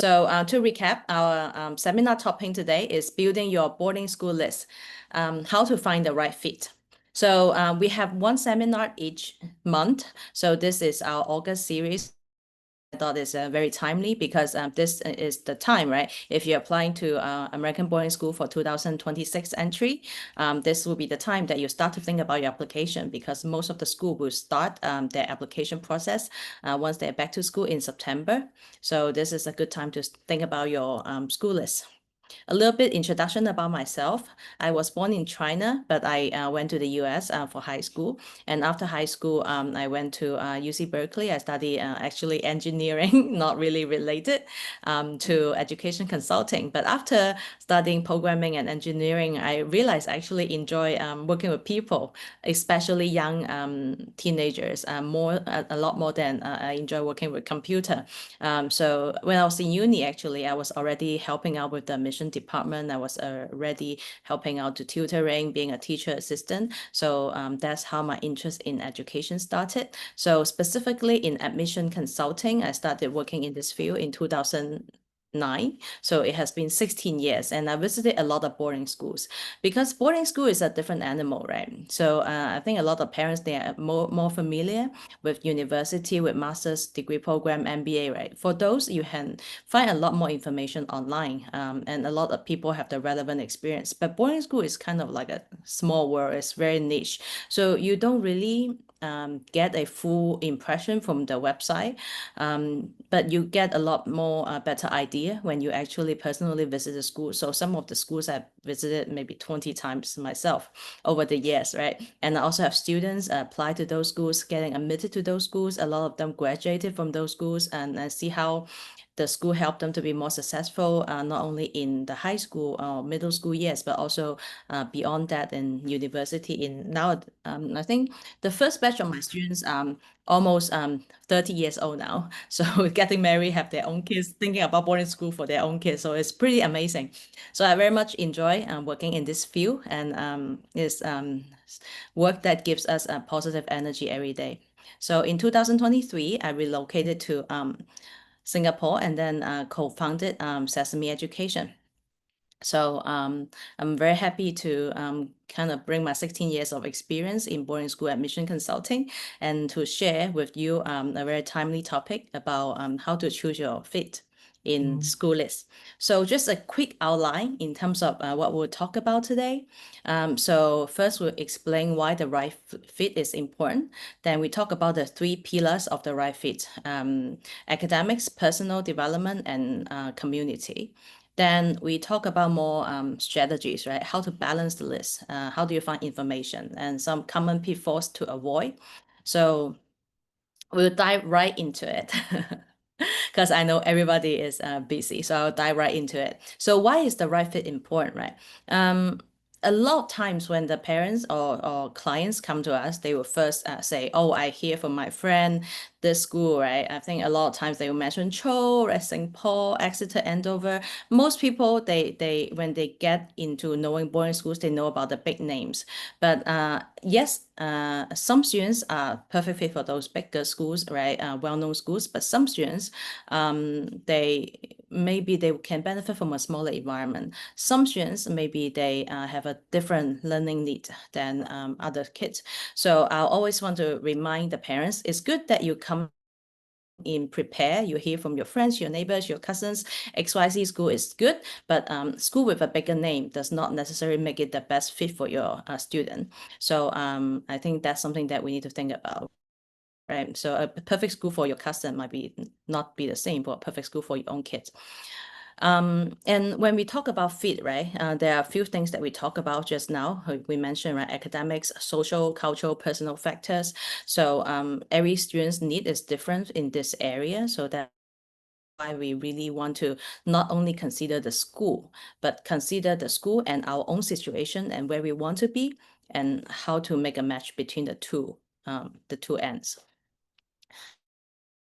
So to recap, our seminar topic today is building your boarding school list, how to find the right fit. So we have one seminar each month. So this is our August series. I thought it's very timely because this is the time, right? If you're applying to American boarding school for 2026 entry, this will be the time that you start to think about your application because most of the school will start their application process once they're back to school in September. So this is a good time to think about your school list. A little bit introduction about myself. I was born in China, but I went to the US for high school. And after high school, I went to UC Berkeley. I studied actually engineering, not really related to education consulting. But after studying programming and engineering, I realized I actually enjoy working with people, especially young teenagers, a lot more than I enjoy working with computer. So when I was in uni, actually, I was already helping out with the admission department. I was already helping out to tutoring, being a teacher assistant. So that's how my interest in education started. So specifically in admission consulting, I started working in this field in 2009. So it has been 16 years and I visited a lot of boarding schools because boarding school is a different animal, right? So I think a lot of parents, they are more familiar with university, with master's degree program, MBA, right? For those, you can find a lot more information online and a lot of people have the relevant experience. But boarding school is kind of like a small world. It's very niche. So you don't really get a full impression from the website, but you get a lot more better idea when you actually personally visit the school. So some of the schools I've visited maybe 20 times myself over the years, right? And I also have students apply to those schools, getting admitted to those schools. A lot of them graduated from those schools, and I see how the school helped them to be more successful, not only in the high school or middle school years, but also beyond that in university. I think the first batch of my students almost 30 years old now. So getting married, have their own kids, thinking about boarding school for their own kids. So it's pretty amazing. So I very much enjoy working in this field and it's work that gives us a positive energy every day. So in 2023, I relocated to Singapore and then co-founded Sesameed Education. So I'm very happy to kind of bring my 16 years of experience in boarding school admission consulting and to share with you a very timely topic about how to choose your fit in school list. So just a quick outline in terms of what we'll talk about today. So first we'll explain why the right fit is important. Then we talk about the three pillars of the right fit, academics, personal development, and community. Then we talk about more strategies, right? How to balance the list, how do you find information, and some common pitfalls to avoid. So we'll dive right into it because I know everybody is busy. So I'll dive right into it. So why is the right fit important, right? A lot of times when the parents or clients come to us, they will first say, oh, I hear from my friend, this school, right? I think a lot of times they will mention Cho, St. Paul, Exeter, Andover. Most people, they when they get into knowing boarding schools, they know about the big names. But yes, some students are perfect fit for those bigger schools, right? Well-known schools. But some students, maybe they can benefit from a smaller environment. Some students, maybe they have a different learning need than other kids. So I always want to remind the parents, it's good that you come in prepare, you hear from your friends, your neighbors, your cousins, XYZ school is good, but school with a bigger name does not necessarily make it the best fit for your student. So I think that's something that we need to think about. Right. So a perfect school for your cousin might not be the same for a perfect school for your own kids. And when we talk about fit, right, there are a few things that we talk about just now. We mentioned, right, academics, social, cultural, personal factors. So every student's need is different in this area. So that's why we really want to not only consider the school, but consider the school and our own situation and where we want to be and how to make a match between the two ends.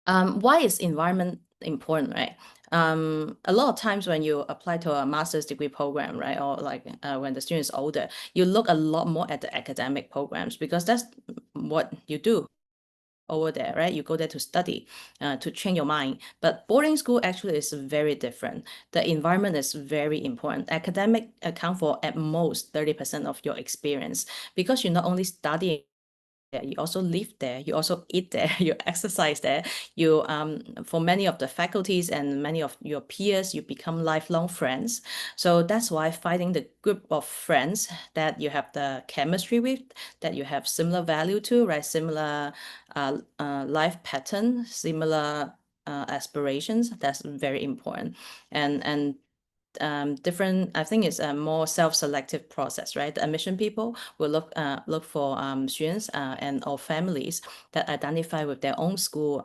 Why is environment important, right? A lot of times when you apply to a master's degree program, right, or like when the student is older, you look a lot more at the academic programs because that's what you do. over there, right? You go there to study, to train your mind. But boarding school actually is very different. The environment is very important. Academic account for at most 30% of your experience, because you're not only studying there, you also live there, you also eat there, you exercise there. You for many of the faculties and many of your peers, you become lifelong friends. So that's why finding the group of friends that you have the chemistry with, that you have similar value to, right? Similar life pattern, similar aspirations, that's very important. And different, I think it's a more self-selective process, right? The admission people will look for students and or families that identify with their own school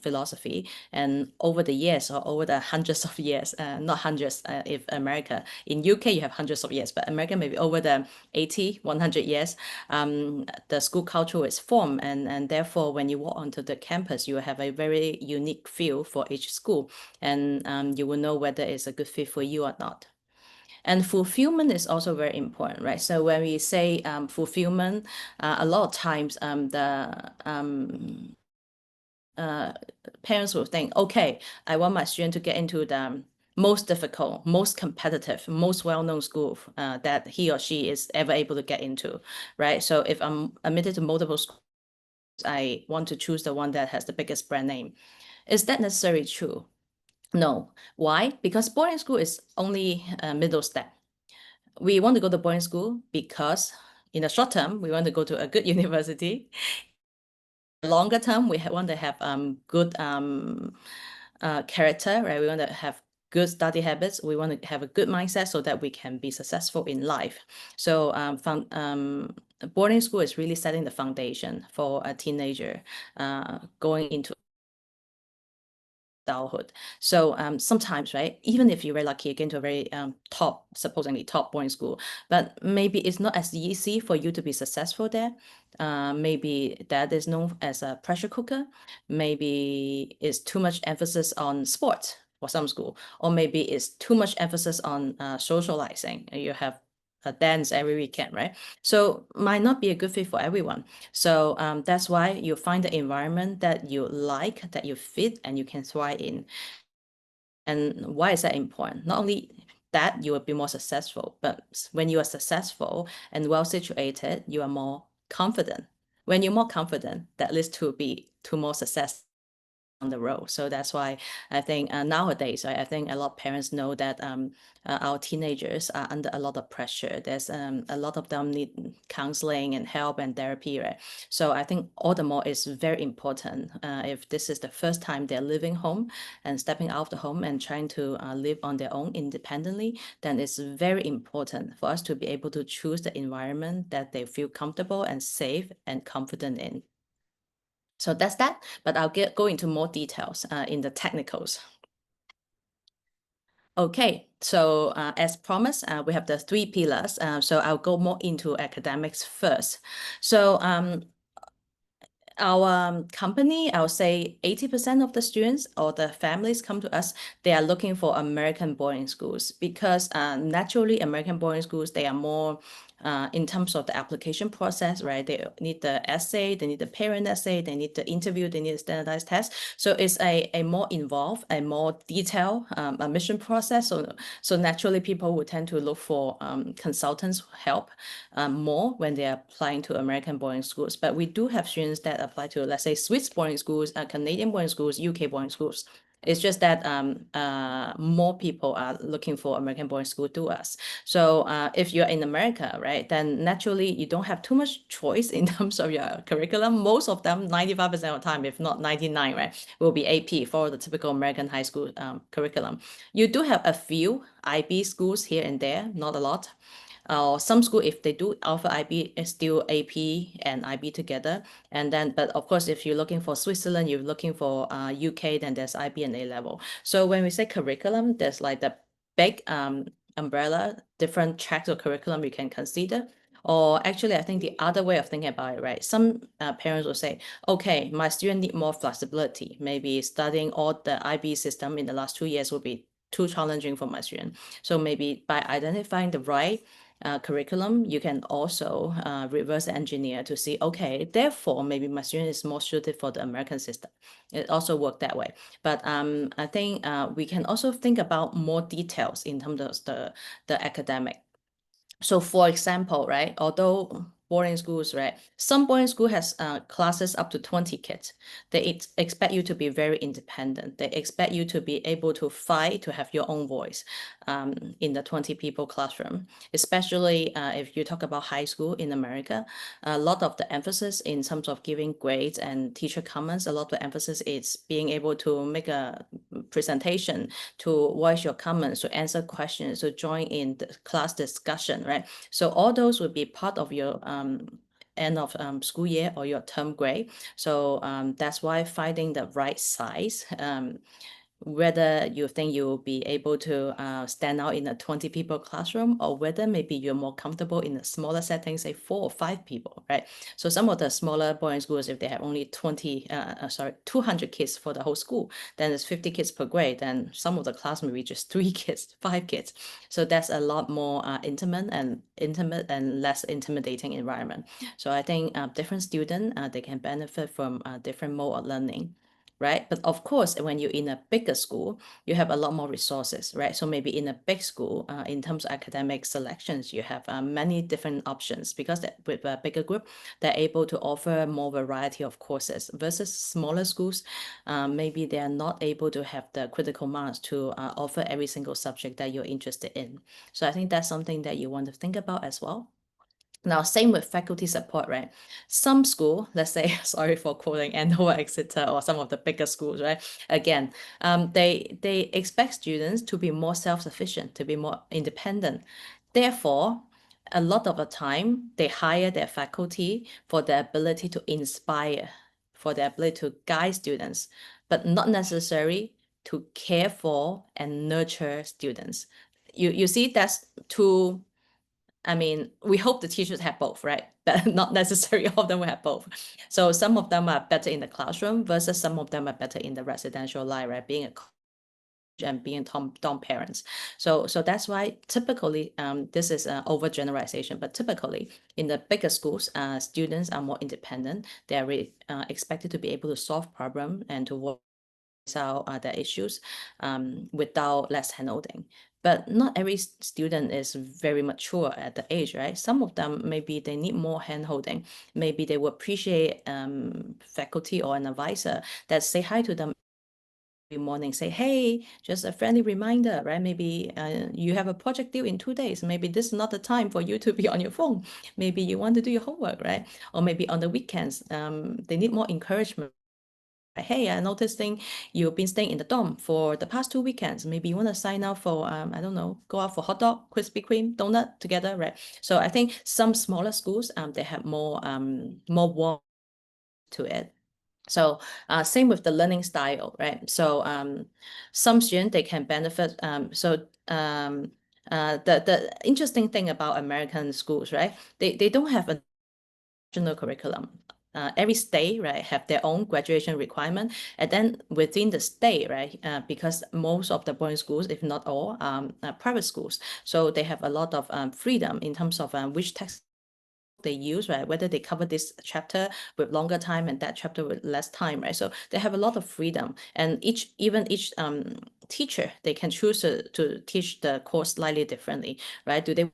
philosophy. And over the years, or over the hundreds of years, not hundreds, if America, in UK you have hundreds of years, but America maybe over the 80, 100 years, the school culture is formed, and therefore when you walk onto the campus, you have a very unique feel for each school, and you will know whether it's a good fit for you or not. And fulfillment is also very important, right? So when we say fulfillment, a lot of times parents will think, okay, I want my student to get into the most difficult, most competitive, most well-known school that he or she is ever able to get into, right? So if I'm admitted to multiple schools, I want to choose the one that has the biggest brand name. Is that necessarily true? No. Why? Because boarding school is only a middle step. We want to go to boarding school because in the short term, we want to go to a good university. Longer term, we want to have good character, right? We want to have good study habits. We want to have a good mindset so that we can be successful in life. So boarding school is really setting the foundation for a teenager going into adulthood. So sometimes, right, even if you're very lucky, you get into a very supposedly top boarding school, but maybe it's not as easy for you to be successful there. Maybe that is known as a pressure cooker. Maybe it's too much emphasis on sports for some school, or maybe it's too much emphasis on socializing. You have a dance every weekend, right? So might not be a good fit for everyone. So that's why you find the environment that you like, that you fit, and you can thrive in. And why is that important? Not only that you will be more successful, but when you are successful and well situated, you are more confident. When you're more confident, that leads to more success on the road. So that's why I think nowadays, I think a lot of parents know that our teenagers are under a lot of pressure. There's a lot of them need counseling and help and therapy, right? So I think all the more is very important. If this is the first time they're living home and stepping out of the home and trying to live on their own independently, then it's very important for us to be able to choose the environment that they feel comfortable and safe and confident in. So that's that, but I'll go into more details in the technicals. Okay, so as promised, we have the 3 pillars. So I'll go more into academics first. So our company, I would say 80% of the students or the families come to us, they are looking for American boarding schools because naturally American boarding schools, they are more in terms of the application process, right? They need the essay, they need the parent essay, they need the interview, they need a standardized test. So it's a more involved and more detailed admission process. So naturally people will tend to look for consultants help more when they are applying to American boarding schools. But we do have students that apply to, let's say, Swiss boarding schools, Canadian boarding schools, UK boarding schools. It's just that more people are looking for American boarding school to us. So if you're in America, right, then naturally you don't have too much choice in terms of your curriculum. Most of them, 95% of the time, if not 99, right, will be AP for the typical American high school curriculum. You do have a few IB schools here and there, not a lot. Some school, if they do offer IB, it's still AP and IB together. And then, but of course, if you're looking for Switzerland, you're looking for UK, then there's IB and A level. So when we say curriculum, there's like the big umbrella, different tracks of curriculum you can consider. Or actually, I think the other way of thinking about it, right? Some parents will say, okay, my student need more flexibility. Maybe studying all the IB system in the last 2 years will be too challenging for my student. So maybe by identifying the right curriculum, you can also reverse engineer to see, okay, therefore maybe my student is more suited for the American system. It also worked that way. But I think we can also think about more details in terms of the academic. So for example, right, although boarding schools, right, some boarding school has classes up to 20 kids. They expect you to be very independent. They expect you to be able to fight, to have your own voice in the 20 people classroom. Especially if you talk about high school in America, a lot of the emphasis in terms of giving grades and teacher comments, a lot of the emphasis is being able to make a presentation, to voice your comments, to answer questions, to join in the class discussion, right? So all those would be part of your end of school year or your term grade. So that's why finding the right size, whether you think you will be able to stand out in a 20 people classroom, or whether maybe you're more comfortable in a smaller setting, say 4 or 5 people, right? So some of the smaller boarding schools, if they have only 200 kids for the whole school, then it's 50 kids per grade, then some of the class may be just 3 kids, 5 kids. So that's a lot more intimate and less intimidating environment. So I think different students, they can benefit from different mode of learning. Right? But of course, when you're in a bigger school, you have a lot more resources, right? So maybe in a big school, in terms of academic selections, you have many different options, because with a bigger group, they're able to offer more variety of courses versus smaller schools. Maybe they are not able to have the critical mass to offer every single subject that you're interested in. So I think that's something that you want to think about as well. Now, same with faculty support, right? Some school, let's say, sorry for quoting Andover, Exeter, or some of the bigger schools, right? Again, they expect students to be more self-sufficient, to be more independent. Therefore, a lot of the time, they hire their faculty for their ability to inspire, for their ability to guide students, but not necessarily to care for and nurture students. You see, that's two. I mean, we hope the teachers have both, right? But not necessarily all of them will have both. So some of them are better in the classroom versus some of them are better in the residential life, right? Being a coach and being dorm parents. So that's why typically, this is an overgeneralization, but typically in the bigger schools, students are more independent. They are expected to be able to solve problems and to work out their issues without less handholding. But not every student is very mature at the age, right? Some of them, maybe they need more handholding. Maybe they will appreciate faculty or an advisor that say hi to them every morning, say, hey, just a friendly reminder, right? Maybe you have a project due in 2 days. Maybe this is not the time for you to be on your phone. Maybe you want to do your homework, right? Or maybe on the weekends, they need more encouragement. Hey, I noticed you've been staying in the dorm for the past 2 weekends. Maybe you want to sign up for, I don't know, go out for hot dog, Krispy Kreme, donut together, right? So I think some smaller schools, they have more warmth to it. So same with the learning style, right? So some students, they can benefit. The interesting thing about American schools, right? They don't have a national curriculum. Every state, right, have their own graduation requirement. And then within the state, right, because most of the boarding schools, if not all, are private schools. So they have a lot of freedom in terms of which text they use, right? Whether they cover this chapter with longer time and that chapter with less time, right? So they have a lot of freedom. And even each teacher, they can choose to teach the course slightly differently, right? Do they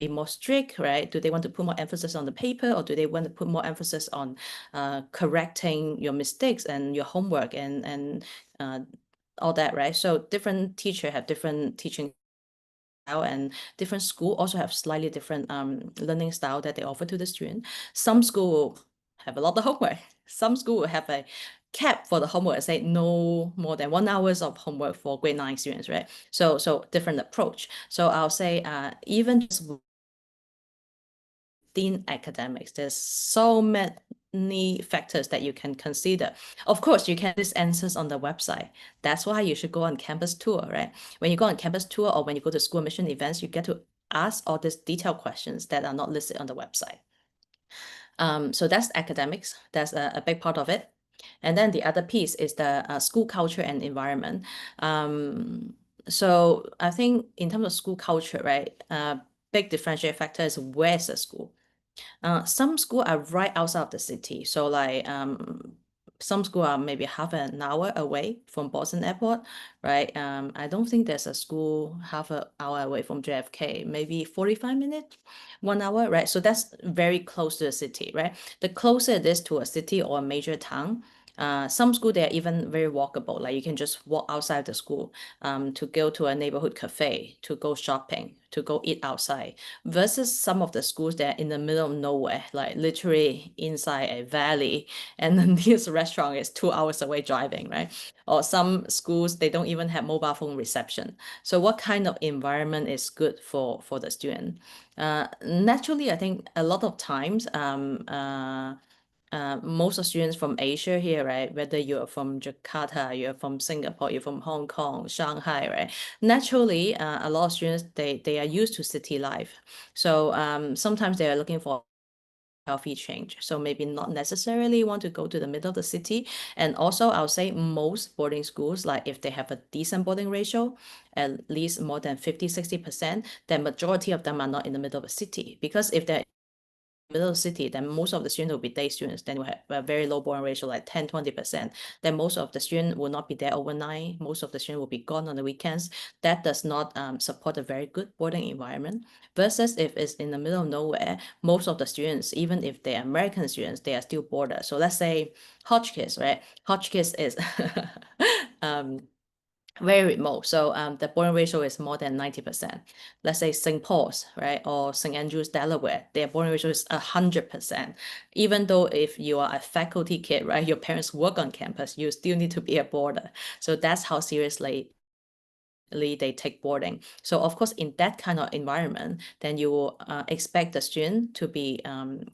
be more strict, right? Do they want to put more emphasis on the paper, or do they want to put more emphasis on correcting your mistakes and your homework and all that, right? So different teacher have different teaching style, and different school also have slightly different learning style that they offer to the student. Some school will have a lot of homework. Some school will have a cap for the homework, say no more than 1 hours of homework for grade 9 students, right? So different approach. So I'll say even just within academics, there's so many factors that you can consider. Of course, you can list answers on the website. That's why you should go on campus tour, right? When you go on campus tour or when you go to school mission events, you get to ask all these detailed questions that are not listed on the website. So that's academics. That's a big part of it. And then the other piece is the school culture and environment. So I think in terms of school culture, right, big differentiating factor is where's the school. Some school are right outside of the city. So like some school are maybe half an hour away from Boston Airport, right? I don't think there's a school half an hour away from JFK, maybe 45 minutes, 1 hour, right? So that's very close to the city, right? The closer it is to a city or a major town, some school they are even very walkable. Like you can just walk outside the school to go to a neighborhood cafe, to go shopping, to go eat outside. Versus some of the schools that are in the middle of nowhere, like literally inside a valley, and then this restaurant is 2 hours away driving, right? Or some schools they don't even have mobile phone reception. So what kind of environment is good for the student? Naturally, I think a lot of times most of students from Asia here, right? Whether you're from Jakarta, you're from Singapore, you're from Hong Kong, Shanghai, right? Naturally, a lot of students they are used to city life, so sometimes they are looking for healthy change. So maybe not necessarily want to go to the middle of the city. And also, I'll say most boarding schools, like if they have a decent boarding ratio, at least more than 50-60%, then majority of them are not in the middle of the city. Because if they're middle of the city, then most of the students will be day students. Then we have a very low boarding ratio, like 10-20%. Then most of the students will not be there overnight. Most of the students will be gone on the weekends. That does not support a very good boarding environment. Versus if it's in the middle of nowhere, most of the students, even if they're American students, they are still boarders. So let's say Hotchkiss, right? Hotchkiss is um, very remote. So the boarding ratio is more than 90%. Let's say St. Paul's, right, or St. Andrews, Delaware, their boarding ratio is 100%. Even though if you are a faculty kid, right, your parents work on campus, you still need to be a boarder. So that's how seriously they take boarding. So of course, in that kind of environment, then you will expect the student to be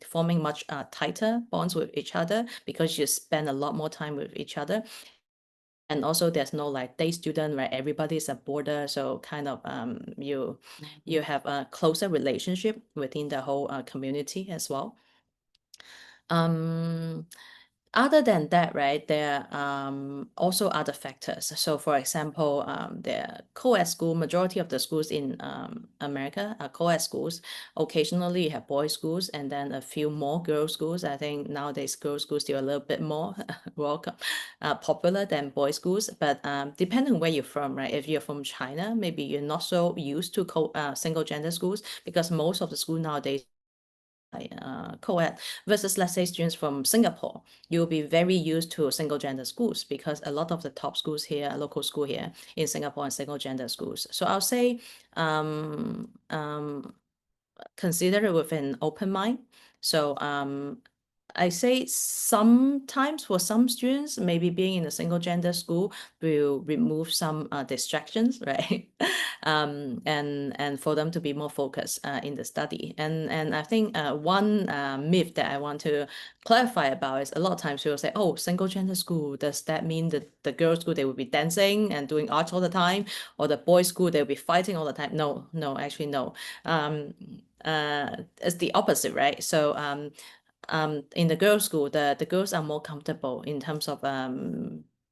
forming much tighter bonds with each other because you spend a lot more time with each other. And also there's no like day student, right? Everybody's a boarder, so kind of you have a closer relationship within the whole community as well. Um, Other than that, right, there are also other factors. So for example, the co-ed school, majority of the schools in America are co-ed schools. Occasionally you have boys schools and then a few more girls schools. I think nowadays girls schools still a little bit more welcome, popular than boys schools. But depending on where you're from, right? If you're from China, maybe you're not so used to single gender schools because most of the school nowadays co-ed versus let's say students from Singapore, you'll be very used to single gender schools because a lot of the top schools here, local school here in Singapore, and single gender schools. So I'll say consider it with an open mind. So I say sometimes for some students, maybe being in a single gender school will remove some distractions, right? And for them to be more focused in the study. And I think one myth that I want to clarify about is a lot of times people say, oh, single gender school, does that mean that the girls' school they will be dancing and doing arts all the time, or the boys' school they'll be fighting all the time? No, no, actually no. It's the opposite, right? So in the girls' school, the girls are more comfortable in terms of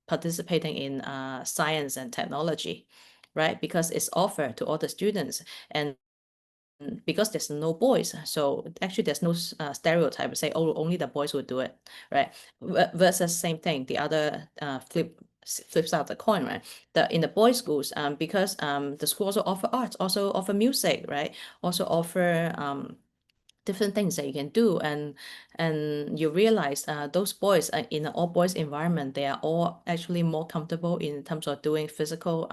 participating in science and technology, right? Because it's offered to all the students, and because there's no boys, so actually there's no stereotype say, oh, only the boys will do it, right? Versus same thing, the other flip side of the coin, right? In the boys' schools, because the school also offer arts, also offer music, right? Also offer different things that you can do, and you realize those boys in an all boys environment, they are all actually more comfortable in terms of doing physical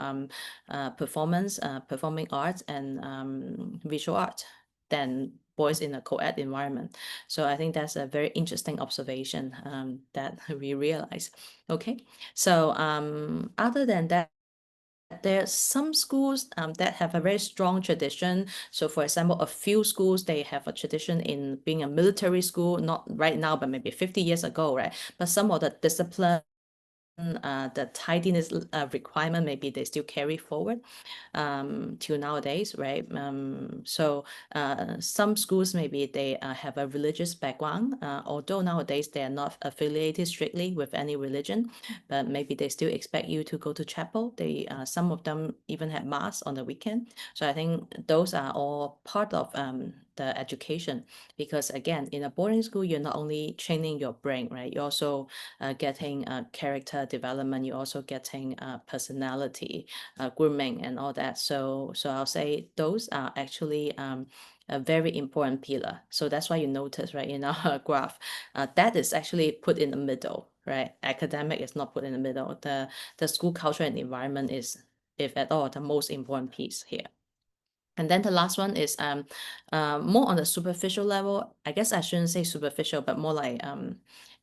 performance, performing arts and visual art than boys in a co-ed environment. So I think that's a very interesting observation that we realize. Okay, so other than that, there are some schools that have a very strong tradition. So for example, a few schools, they have a tradition in being a military school, not right now, but maybe 50 years ago, right? But some of the discipline the tidiness requirement, maybe they still carry forward till nowadays, right? So some schools, maybe they have a religious background, although nowadays they are not affiliated strictly with any religion, but maybe they still expect you to go to chapel. They some of them even have mass on the weekend. So I think those are all part of the education, because again, in a boarding school, you're not only training your brain, right? You're also getting character development. You're also getting personality, grooming, and all that. So I'll say those are actually a very important pillar. So that's why you notice, right, in our graph, that is actually put in the middle, right? Academic is not put in the middle. The school culture and environment is, if at all, the most important piece here. And then the last one is more on the superficial level. I guess I shouldn't say superficial, but more like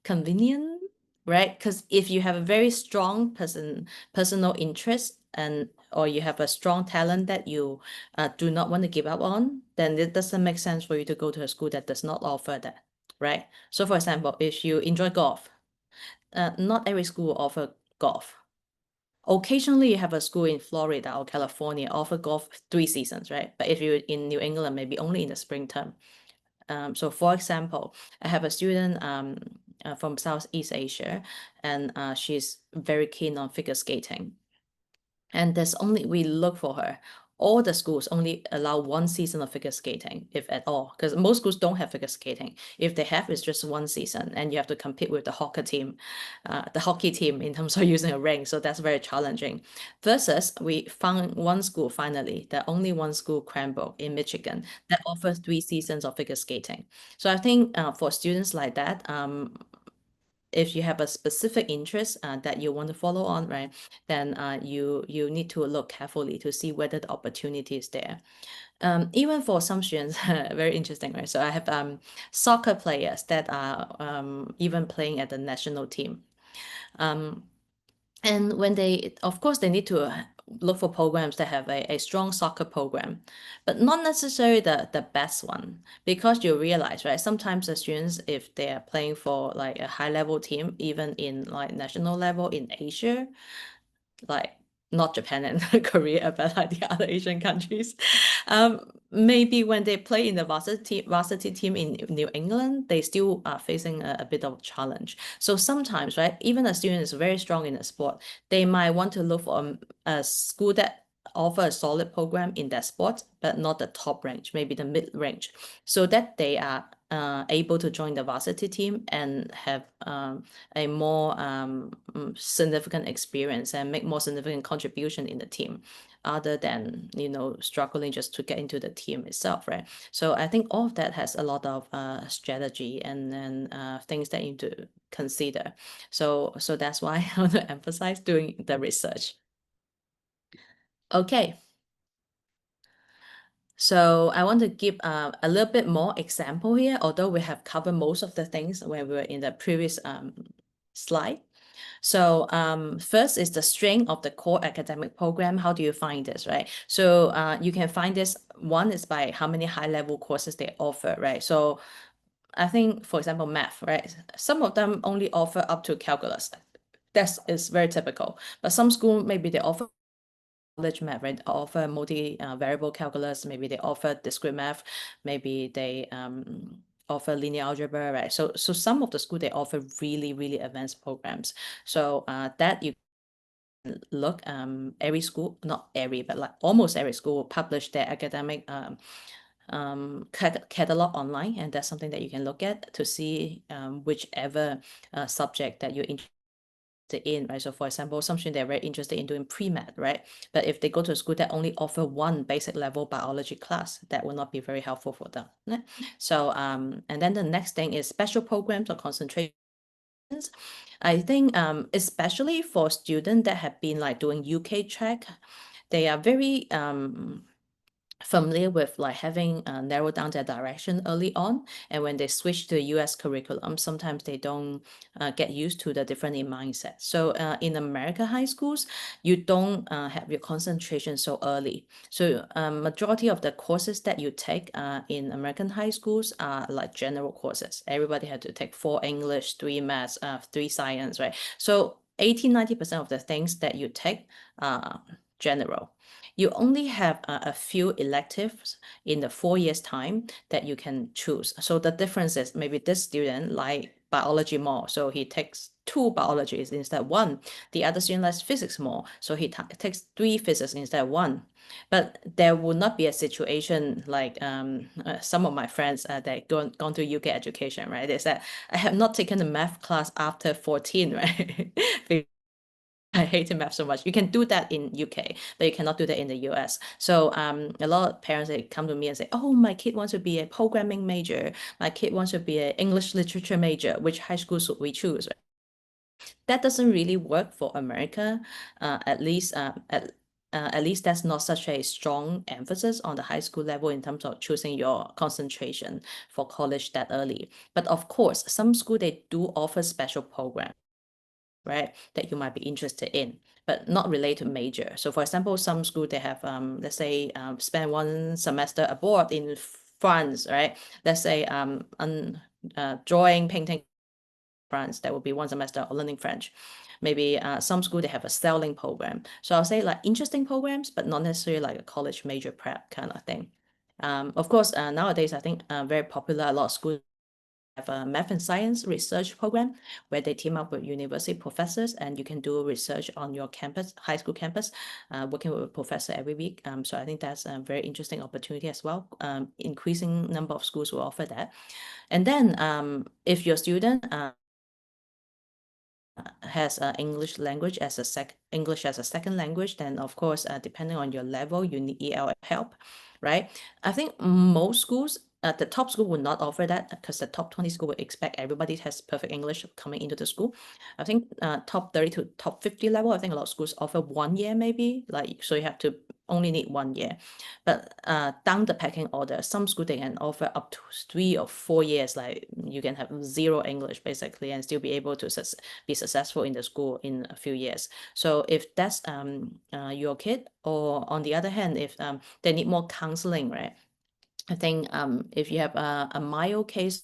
convenient, right? Because if you have a very strong personal interest, and or you have a strong talent that you do not want to give up on, then it doesn't make sense for you to go to a school that does not offer that, right? So for example, if you enjoy golf, not every school offer golf. Occasionally, you have a school in Florida or California offer golf 3 seasons, right? But if you're in New England, maybe only in the spring term. So for example, I have a student from Southeast Asia, and she's very keen on figure skating. And we look for her. All the schools only allow 1 season of figure skating, if at all, because most schools don't have figure skating. If they have, it's just 1 season, and you have to compete with the hockey team in terms of using a ring. So that's very challenging. Versus, we found one school finally, the only one school, Cranbrook in Michigan, that offers 3 seasons of figure skating. So I think for students like that, if you have a specific interest that you want to follow on, right, then you need to look carefully to see whether the opportunity is there. Even for some students, very interesting, right? So I have soccer players that are even playing at the national team. And when of course, they need to look for programs that have a strong soccer program, but not necessarily the best one, because you realize, right, sometimes the students, if they are playing for like a high level team, even in like national level in Asia, like not Japan and Korea, but like the other Asian countries. Maybe when they play in the varsity team in New England, they still are facing a bit of challenge. So sometimes, right, even a student is very strong in a sport, they might want to look for a school that offer a solid program in that sport, but not the top range, maybe the mid range, so that they are able to join the varsity team and have a more significant experience and make more significant contribution in the team, other than struggling just to get into the team itself, right? So I think all of that has a lot of strategy and then things that you need to consider. So that's why I want to emphasize doing the research. Okay. So I want to give a little bit more example here, although we have covered most of the things when we were in the previous slide. So first is the strength of the core academic program. How do you find this, right? So you can find this, one is by how many high-level courses they offer, right? So I think, for example, math, right? Some of them only offer up to calculus. That is very typical. But some school, maybe they offer knowledge math, right? Offer multi-variable calculus. Maybe they offer discrete math. Maybe they offer linear algebra, right? So some of the school, they offer really, really advanced programs. So that you look, every school, not every, but like almost every school will publish their academic catalog online, and that's something that you can look at to see whichever subject that you're interested in, right? So for example, some students, they're very interested in doing pre-med, right? But if they go to a school that only offer one basic level biology class, that will not be very helpful for them, right? So and then the next thing is special programs or concentration. I think especially for students that have been like doing UK track, they are very familiar with like having narrowed down their direction early on, and when they switch to US curriculum, sometimes they don't get used to the different mindset. So in America high schools, you don't have your concentration so early. So majority of the courses that you take in American high schools are like general courses. Everybody had to take 4 English, 3 maths, 3 science, right? So 80-90% of the things that you take are general. You only have a few electives in the 4 years time that you can choose. So the difference is maybe this student like biology more, so he takes 2 biologies instead of 1. The other student likes physics more, so he takes 3 physics instead of 1. But there will not be a situation like some of my friends that gone to UK education, right? They said, I have not taken a math class after 14, right? I hated math so much. You can do that in UK, but you cannot do that in the US. So a lot of parents, they come to me and say, oh, my kid wants to be a programming major. My kid wants to be an English literature major. Which high school should we choose? That doesn't really work for America. At least that's not such a strong emphasis on the high school level in terms of choosing your concentration for college that early. But of course, some school, they do offer special programs, right, that you might be interested in, but not related to major. So for example, some school, they have, let's say, spend 1 semester abroad in France, right? Let's say drawing, painting, France, that would be 1 semester of learning French. Maybe some school, they have a sailing program. So I'll say like interesting programs, but not necessarily like a college major prep kind of thing. Of course, nowadays, I think very popular, a lot of schools have a math and science research program where they team up with university professors, and you can do research on your campus, high school campus, working with a professor every week. So I think that's a very interesting opportunity as well. Increasing number of schools will offer that. And then if your student has English language as a English as a second language, then of course, depending on your level, you need EL help, right? I think most schools, the top school will not offer that because the top 20 school will expect everybody has perfect English coming into the school. I think top 30 to top 50 level, I think a lot of schools offer 1 year maybe, like, so you have to only need 1 year. But down the pecking order, some school, they can offer up to 3 or 4 years, like you can have zero English basically and still be able to be successful in the school in a few years. So if that's your kid, or on the other hand, if they need more counseling, right? I think if you have a mild case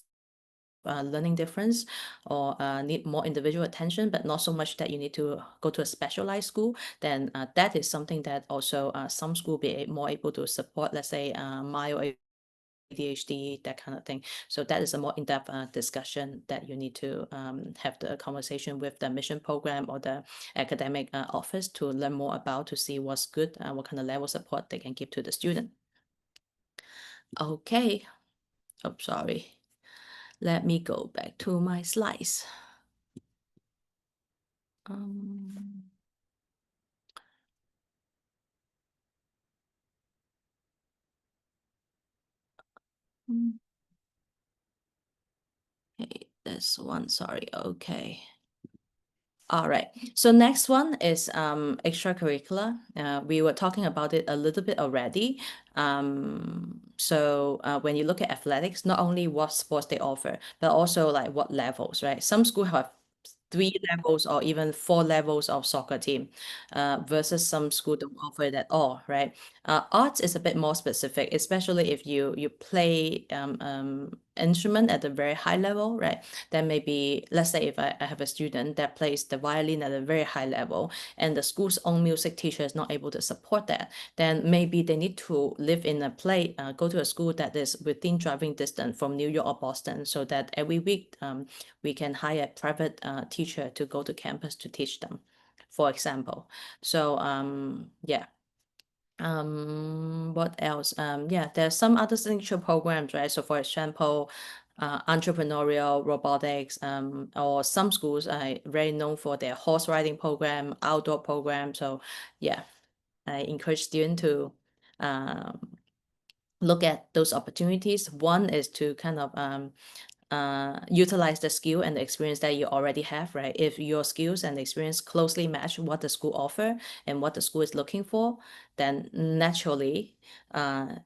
learning difference, or need more individual attention, but not so much that you need to go to a specialized school, then that is something that also some school be more able to support, let's say mild ADHD, that kind of thing. So that is a more in-depth discussion that you need to have the conversation with the mission program or the academic office to learn more about, to see what's good, what kind of level support they can give to the student. Okay. Oh, sorry. Let me go back to my slides. Okay, this one, sorry. Okay. All right. So next one is extracurricular. We were talking about it a little bit already. So when you look at athletics, not only what sports they offer, but also like what levels, right? Some schools have 3 levels or even 4 levels of soccer team, versus some school don't offer it at all, right? Arts is a bit more specific, especially if you play instrument at a very high level, right? Then maybe, let's say if I have a student that plays the violin at a very high level, and the school's own music teacher is not able to support that, then maybe they need to live in a place, go to a school that is within driving distance from New York or Boston, so that every week we can hire a private teacher to go to campus to teach them, for example. So yeah. What else? Yeah, there's some other signature programs, right? So for example, entrepreneurial robotics, or some schools are very known for their horse riding program, outdoor program. So yeah, I encourage students to look at those opportunities. One is to kind of utilize the skill and the experience that you already have, right? If your skills and experience closely match what the school offer and what the school is looking for, then naturally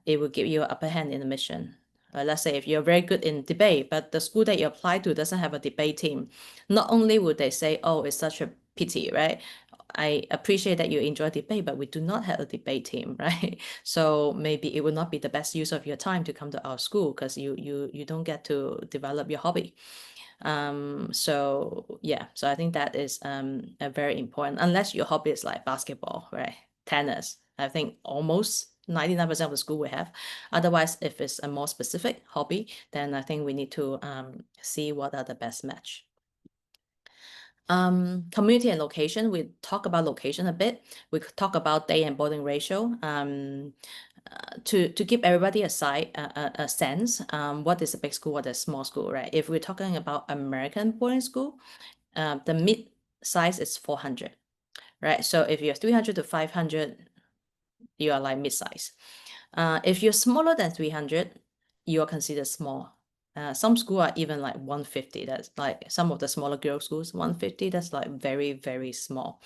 it will give you an upper hand in the mission. Let's say if you're very good in debate, but the school that you apply to doesn't have a debate team, not only would they say, oh, it's such a pity, right? I appreciate that you enjoy debate, but we do not have a debate team, right? So maybe it would not be the best use of your time to come to our school, because you don't get to develop your hobby. So yeah, so I think that is a very important, unless your hobby is like basketball, right? Tennis. I think almost 99% of the school we have. Otherwise, if it's a more specific hobby, then I think we need to see what are the best match. Community and location, we talk about location a bit. We could talk about day and boarding ratio. To give everybody a sense, what is a big school, what is a small school, right? If we're talking about American boarding school, the mid size is 400, right? So if you're 300 to 500, you are like mid size. If you're smaller than 300, you are considered small. Some school are even like 150. That's like some of the smaller girls schools, 150. That's like very, very small.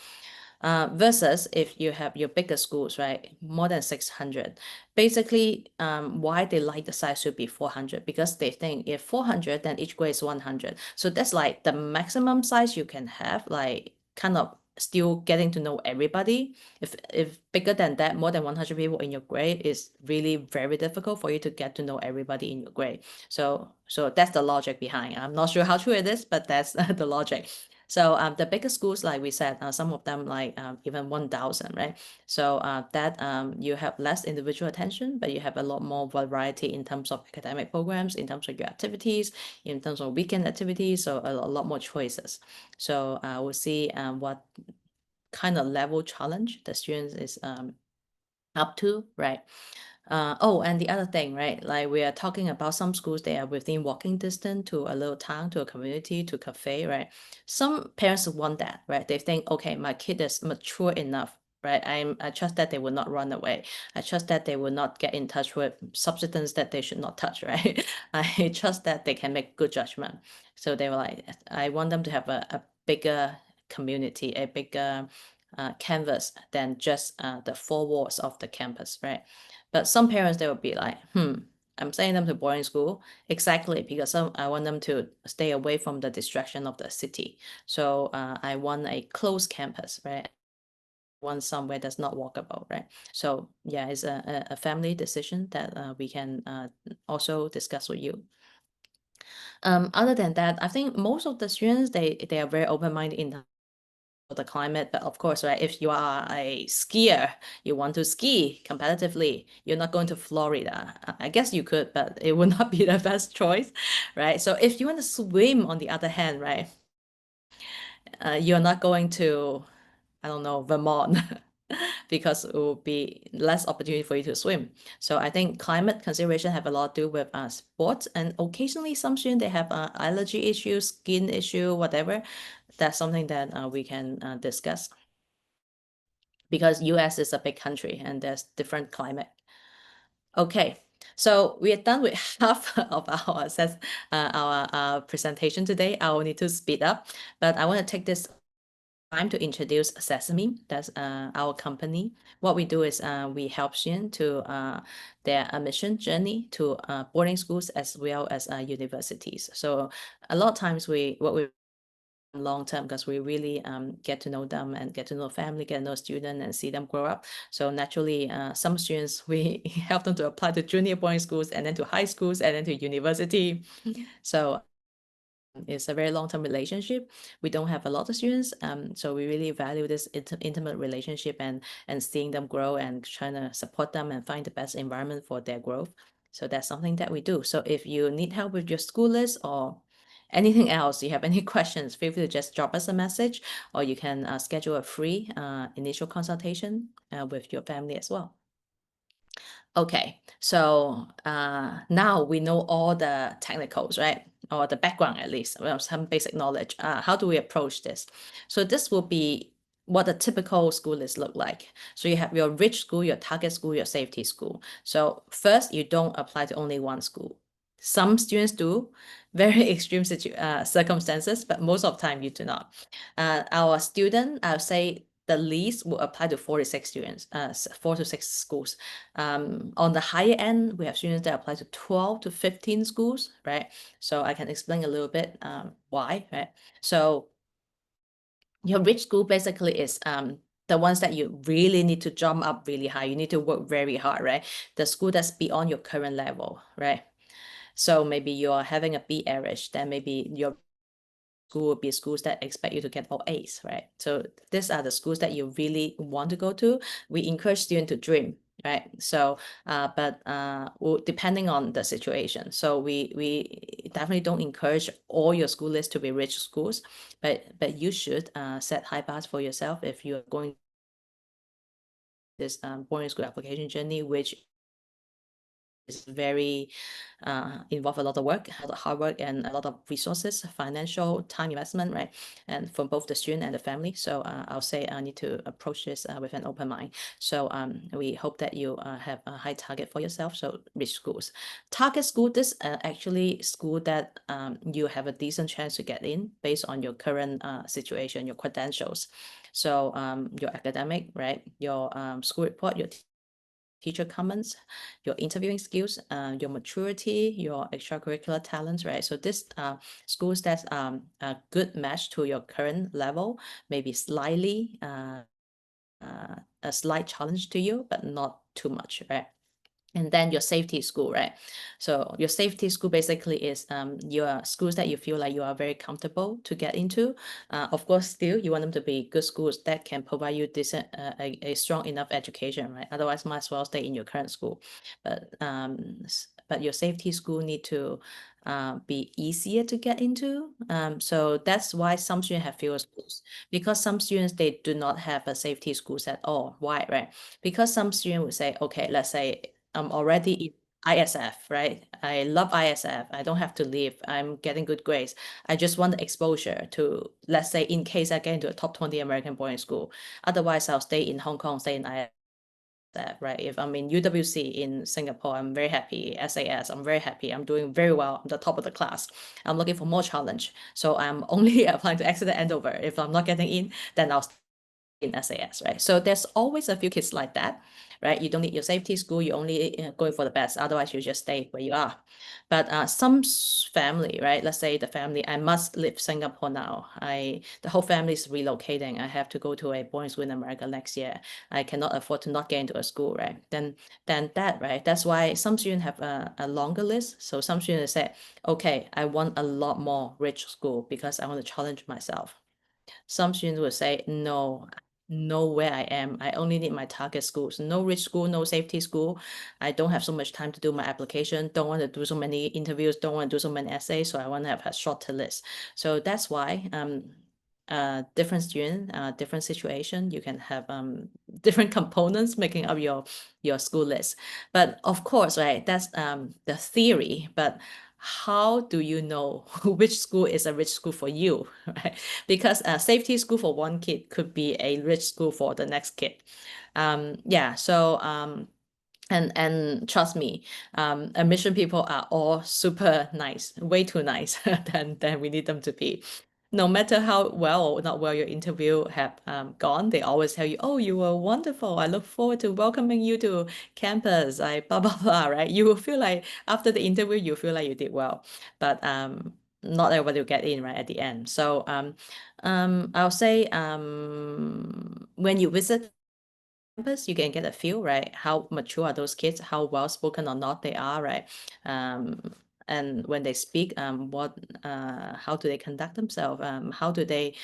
Versus if you have your bigger schools, right, more than 600. Basically, why they like the size should be 400, because they think if 400, then each grade is 100. So that's like the maximum size you can have, like kind of still getting to know everybody. If bigger than that, more than 100 people in your grade, is really very difficult for you to get to know everybody in your grade. So that's the logic behind. I'm not sure how true it is, but that's the logic. So the bigger schools, like we said, some of them like even 1,000, right? So that you have less individual attention, but you have a lot more variety in terms of academic programs, in terms of your activities, in terms of weekend activities, so a lot more choices. So we'll see what kind of level challenge the students is up to, right? Oh, and the other thing, right? Like we are talking about some schools, they are within walking distance to a little town, to a community, to a cafe, right? Some parents want that, right? They think, okay, my kid is mature enough, right? I trust that they will not run away. I trust that they will not get in touch with substance that they should not touch, right? I trust that they can make good judgment. So they were like, I want them to have a bigger community, a bigger canvas than just the four walls of the campus, right? But some parents, they will be like, I'm sending them to boarding school exactly because I want them to stay away from the distraction of the city. So I want a closed campus, right? I want somewhere that's not walkable, right? So yeah, it's a family decision that we can also discuss with you. Other than that, I think most of the students, they are very open-minded in the climate, but of course, right, if you are a skier, you want to ski competitively, you're not going to Florida. I guess you could, but it would not be the best choice, right? So if you want to swim, on the other hand, right, you're not going to, I don't know, Vermont, because it will be less opportunity for you to swim. So I think climate consideration have a lot to do with sports, and occasionally some students, they have allergy issues, skin issue, whatever. That's something that we can discuss, because US is a big country and there's different climate. Okay, so we are done with half of our presentation today. I will need to speed up, but I want to take this time to introduce Sesameed. That's our company. What we do is we help students to their admission journey to boarding schools as well as universities. So a lot of times what we long term, because we really get to know them and get to know family, get to know student and see them grow up. So naturally, some students, we help them to apply to junior boarding schools and then to high schools and then to university. So it's a very long-term relationship. We don't have a lot of students, so we really value this intimate relationship and seeing them grow and trying to support them and find the best environment for their growth. So that's something that we do. So if you need help with your school list or anything else, you have any questions, feel free to just drop us a message, or you can schedule a free initial consultation with your family as well. Okay, so now we know all the technicals, right? Or the background at least, well, some basic knowledge. How do we approach this? So this will be what a typical school list look like. So you have your rich school, your target school, your safety school. So first, you don't apply to only one school. Some students do, very extreme circumstances, but most of the time you do not. Our student, I'll say the least will apply to 46 students, 4 to 6 schools. On the higher end, we have students that apply to 12 to 15 schools, right? So I can explain a little bit why, right? So your rich school basically is the ones that you really need to jump up really high. You need to work very hard, right? The school that's beyond your current level, right? So maybe you're having a B average, then maybe your school will be schools that expect you to get all A's, right? So these are the schools that you really want to go to. We encourage students to dream, right? So, depending on the situation. So we definitely don't encourage all your school lists to be rich schools, but you should set high bars for yourself if you're going this boarding school application journey, which is very involve a lot of work, a lot of hard work, and a lot of resources, financial time investment, right? And from both the student and the family. So I'll say I need to approach this with an open mind. So we hope that you have a high target for yourself. So rich schools, target school, this actually school that you have a decent chance to get in based on your current situation, your credentials. So your academic, right? Your school report, your teacher comments, your interviewing skills, your maturity, your extracurricular talents, right? So this schools that's a good match to your current level, maybe slightly a slight challenge to you, but not too much, right? And then your safety school, right? So your safety school basically is your schools that you feel like you are very comfortable to get into. Of course, still you want them to be good schools that can provide you decent, a strong enough education, right? Otherwise, might as well stay in your current school. But your safety school need to be easier to get into. So that's why some students have fewer schools, because some students they do not have a safety schools at all. Why, right? Because some students would say, okay, let's say I'm already in ISF, right? I love ISF. I don't have to leave. I'm getting good grades. I just want the exposure to, let's say, in case I get into a top 20 American boarding school. Otherwise, I'll stay in Hong Kong, stay in ISF, right? If I'm in UWC in Singapore, I'm very happy. SAS, I'm very happy. I'm doing very well. I'm the top of the class. I'm looking for more challenge. So I'm only applying to Exeter Andover. If I'm not getting in, then I'll in SAS, right? So there's always a few kids like that, right? You don't need your safety school, you only going for the best, otherwise you just stay where you are. But some family, right? Let's say the family, I must leave Singapore now. The whole family is relocating. I have to go to a boarding school in America next year. I cannot afford to not get into a school, right? Then that, right? That's why some students have a longer list. So some students say, okay, I want a lot more rich school because I want to challenge myself. Some students will say, no, know where I am. I only need my target schools. No rich school, no safety school. I don't have so much time to do my application. Don't want to do so many interviews. Don't want to do so many essays. So I want to have a shorter list. So that's why different student, different situation, you can have different components making up your school list. But of course, right, that's the theory. But how do you know which school is a rich school for you, right? Because a safety school for one kid could be a rich school for the next kid. Yeah, so and trust me, admission people are all super nice, way too nice than we need them to be. No matter how well or not well your interview have gone, they always tell you, oh, you were wonderful. I look forward to welcoming you to campus. I blah blah blah, right? You will feel like after the interview, you feel like you did well. But not everybody will get in right at the end. So I'll say when you visit campus, you can get a feel, right? How mature are those kids? How well spoken or not they are, right? And when they speak, how do they conduct themselves? How do they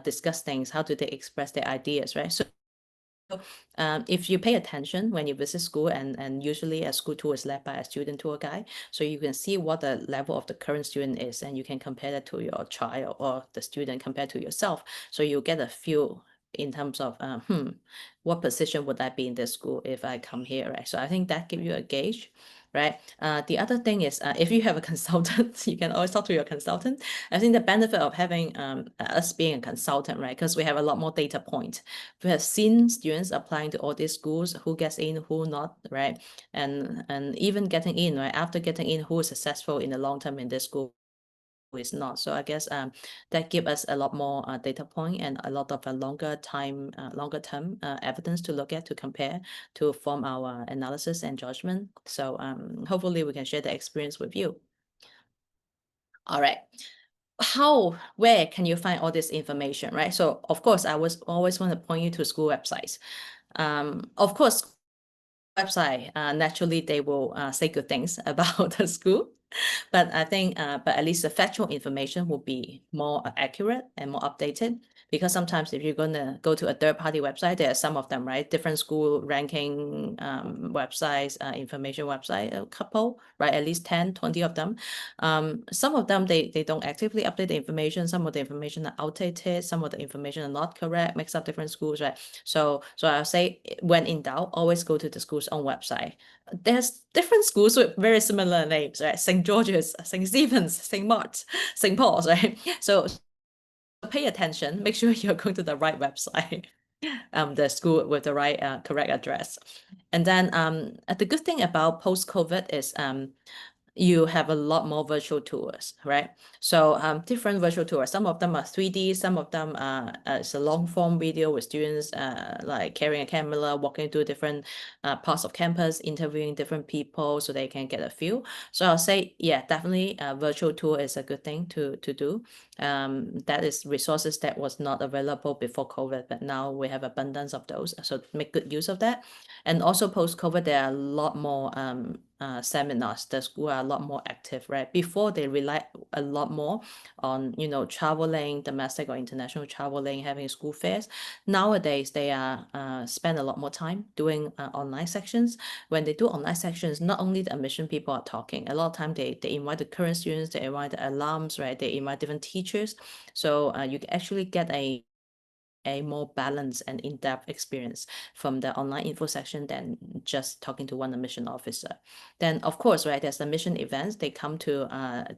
discuss things? How do they express their ideas, right? So if you pay attention when you visit school, and usually a school tour is led by a student tour guide, so you can see what the level of the current student is, and you can compare that to your child or the student compared to yourself. So you get a feel in terms of what position would I be in this school if I come here, right? So I think that gives you a gauge, right? The other thing is if you have a consultant, you can always talk to your consultant. I think the benefit of having us being a consultant, right? Because we have a lot more data points. We have seen students applying to all these schools, who gets in, who not, right? And even getting in, right? After getting in, who is successful in the long term in this school, who is not. So I guess that give us a lot more data point and a lot of longer term evidence to look at, to compare, to form our analysis and judgment. So hopefully we can share the experience with you. All right. Where can you find all this information, right? So of course, I was always want to point you to school websites. Of course, website, naturally they will say good things about the school. But I think, but at least the factual information will be more accurate and more updated. Because sometimes if you're gonna go to a third-party website, there are some of them, right? Different school ranking websites, information website, a couple, right? At least 10, 20 of them. Some of them, they don't actively update the information. Some of the information are outdated. Some of the information are not correct, mix up different schools, right? So I'll say when in doubt, always go to the school's own website. There's different schools with very similar names, right? St. George's, St. Stephen's, St. Mark's, St. Paul's, right? So pay attention, make sure you're going to the right website, the school with the right correct address. And then the good thing about post-COVID is you have a lot more virtual tours, right? So different virtual tours. Some of them are 3D, some of them it's a long form video with students like carrying a camera, walking through different parts of campus, interviewing different people so they can get a feel. So I'll say, yeah, definitely a virtual tour is a good thing to do. That is resources that was not available before COVID, but now we have abundance of those. So make good use of that. And also post-COVID, there are a lot more seminars. The school are a lot more active, right? Before they rely a lot more on, traveling, domestic or international traveling, having school fairs. Nowadays, they are spend a lot more time doing online sections. When they do online sections, not only the admission people are talking, a lot of time they invite the current students, they invite the alums, right? They invite different teachers. So you actually get a more balanced and in-depth experience from the online info section than just talking to one admission officer. Then, of course, right, there's the mission events. They come to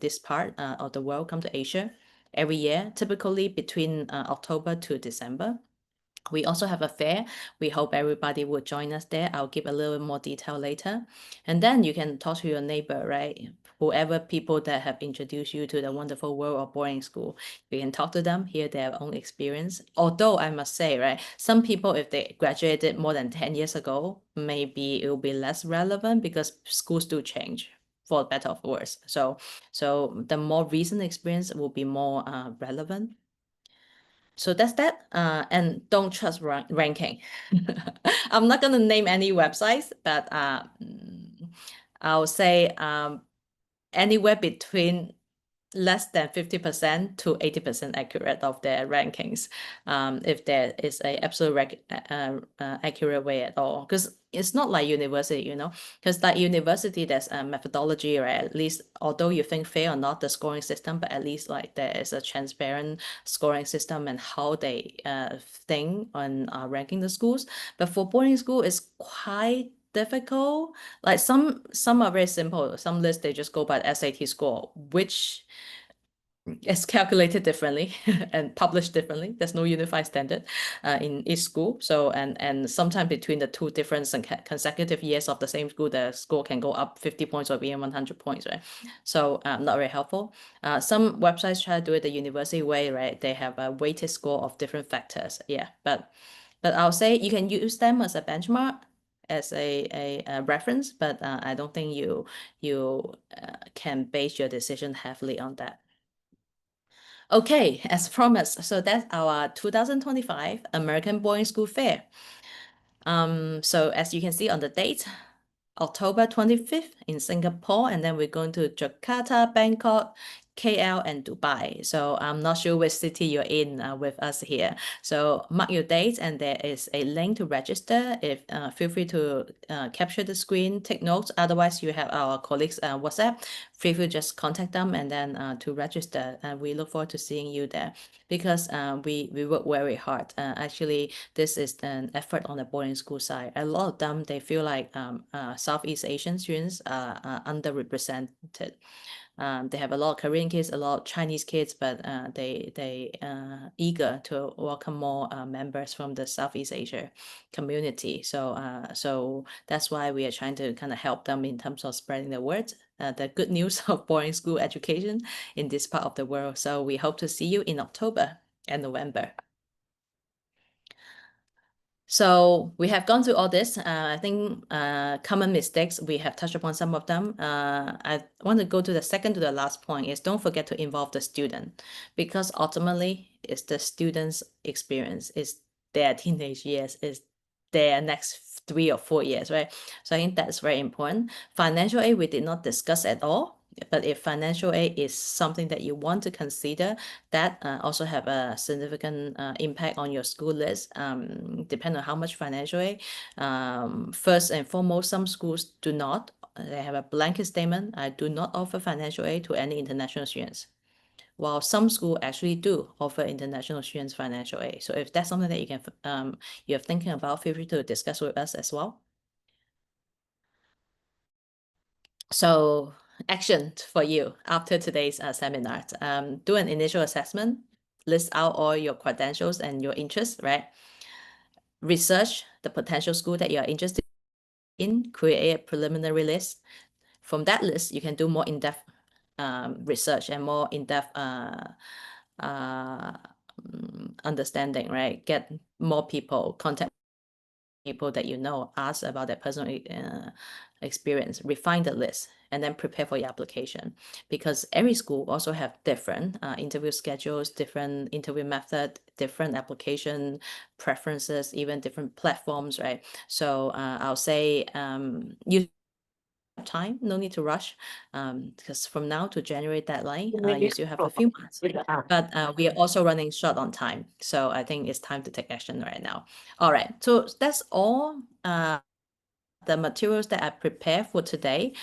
this part of the world, come to Asia every year, typically between October to December. We also have a fair. We hope everybody will join us there. I'll give a little bit more detail later. And then you can talk to your neighbor, right? Whoever people that have introduced you to the wonderful world of boarding school. You can talk to them, hear their own experience. Although I must say, right, some people, if they graduated more than 10 years ago, maybe it will be less relevant because schools do change for better or for worse. So the more recent experience will be more relevant. So that's that. And don't trust ranking. I'm not going to name any websites, but I'll say anywhere between less than 50% to 80% accurate of their rankings, if there is a absolute accurate way at all. Because it's not like university, because like university, there's a methodology, right? At least, although you think fair or not, the scoring system, but at least like there is a transparent scoring system and how they think on ranking the schools. But for boarding school, it's quite difficult. Like some are very simple. Some lists they just go by the SAT score, which is calculated differently and published differently. There's no unified standard in each school. So and sometimes between the two different consecutive years of the same school, the score can go up 50 points or even 100 points, right? So not very helpful. Some websites try to do it the university way, right? They have a weighted score of different factors. Yeah, but I'll say you can use them as a benchmark, as a reference, but I don't think you can base your decision heavily on that. Okay, as promised, so that's our 2025 American Boarding School Fair. So as you can see on the date, October 25th in Singapore, and then we're going to Jakarta, Bangkok, KL, and Dubai. So I'm not sure which city you're in with us here. So mark your dates, and there is a link to register. If feel free to capture the screen, take notes. Otherwise, you have our colleagues' WhatsApp. Feel free to just contact them and then to register. We look forward to seeing you there because we work very hard. Actually, this is an effort on the boarding school side. A lot of them, they feel like Southeast Asian students are underrepresented. They have a lot of Korean kids, a lot of Chinese kids, but they eager to welcome more members from the Southeast Asia community. So that's why we are trying to kind of help them in terms of spreading the word, the good news of boarding school education in this part of the world. So we hope to see you in October and November. So we have gone through all this. I think common mistakes, we have touched upon some of them. I want to go to the second to the last point is don't forget to involve the student because ultimately it's the student's experience, it's their teenage years, it's their next 3 or 4 years, right? So I think that's very important. Financial aid, we did not discuss at all. But if financial aid is something that you want to consider, that also have a significant impact on your school list, depending on how much financial aid. First and foremost, some schools do not. They have a blanket statement, I do not offer financial aid to any international students. While some schools actually do offer international students financial aid. So if that's something that you can you're thinking about, feel free to discuss with us as well. So action for you after today's seminar. Do an initial assessment, list out all your credentials and your interests, right? Research the potential school that you're interested in, create a preliminary list. From that list, you can do more in-depth research and more in-depth understanding, right? Get more people, contact people that you know, ask about their personal experience, refine the list, and then prepare for your application. Because every school also have different interview schedules, different interview method, different application preferences, even different platforms, right? So I'll say you time, no need to rush, because from now to January deadline, you still have a few months. But we are also running short on time, so I think it's time to take action right now. All right, so that's all the materials that I prepared for today.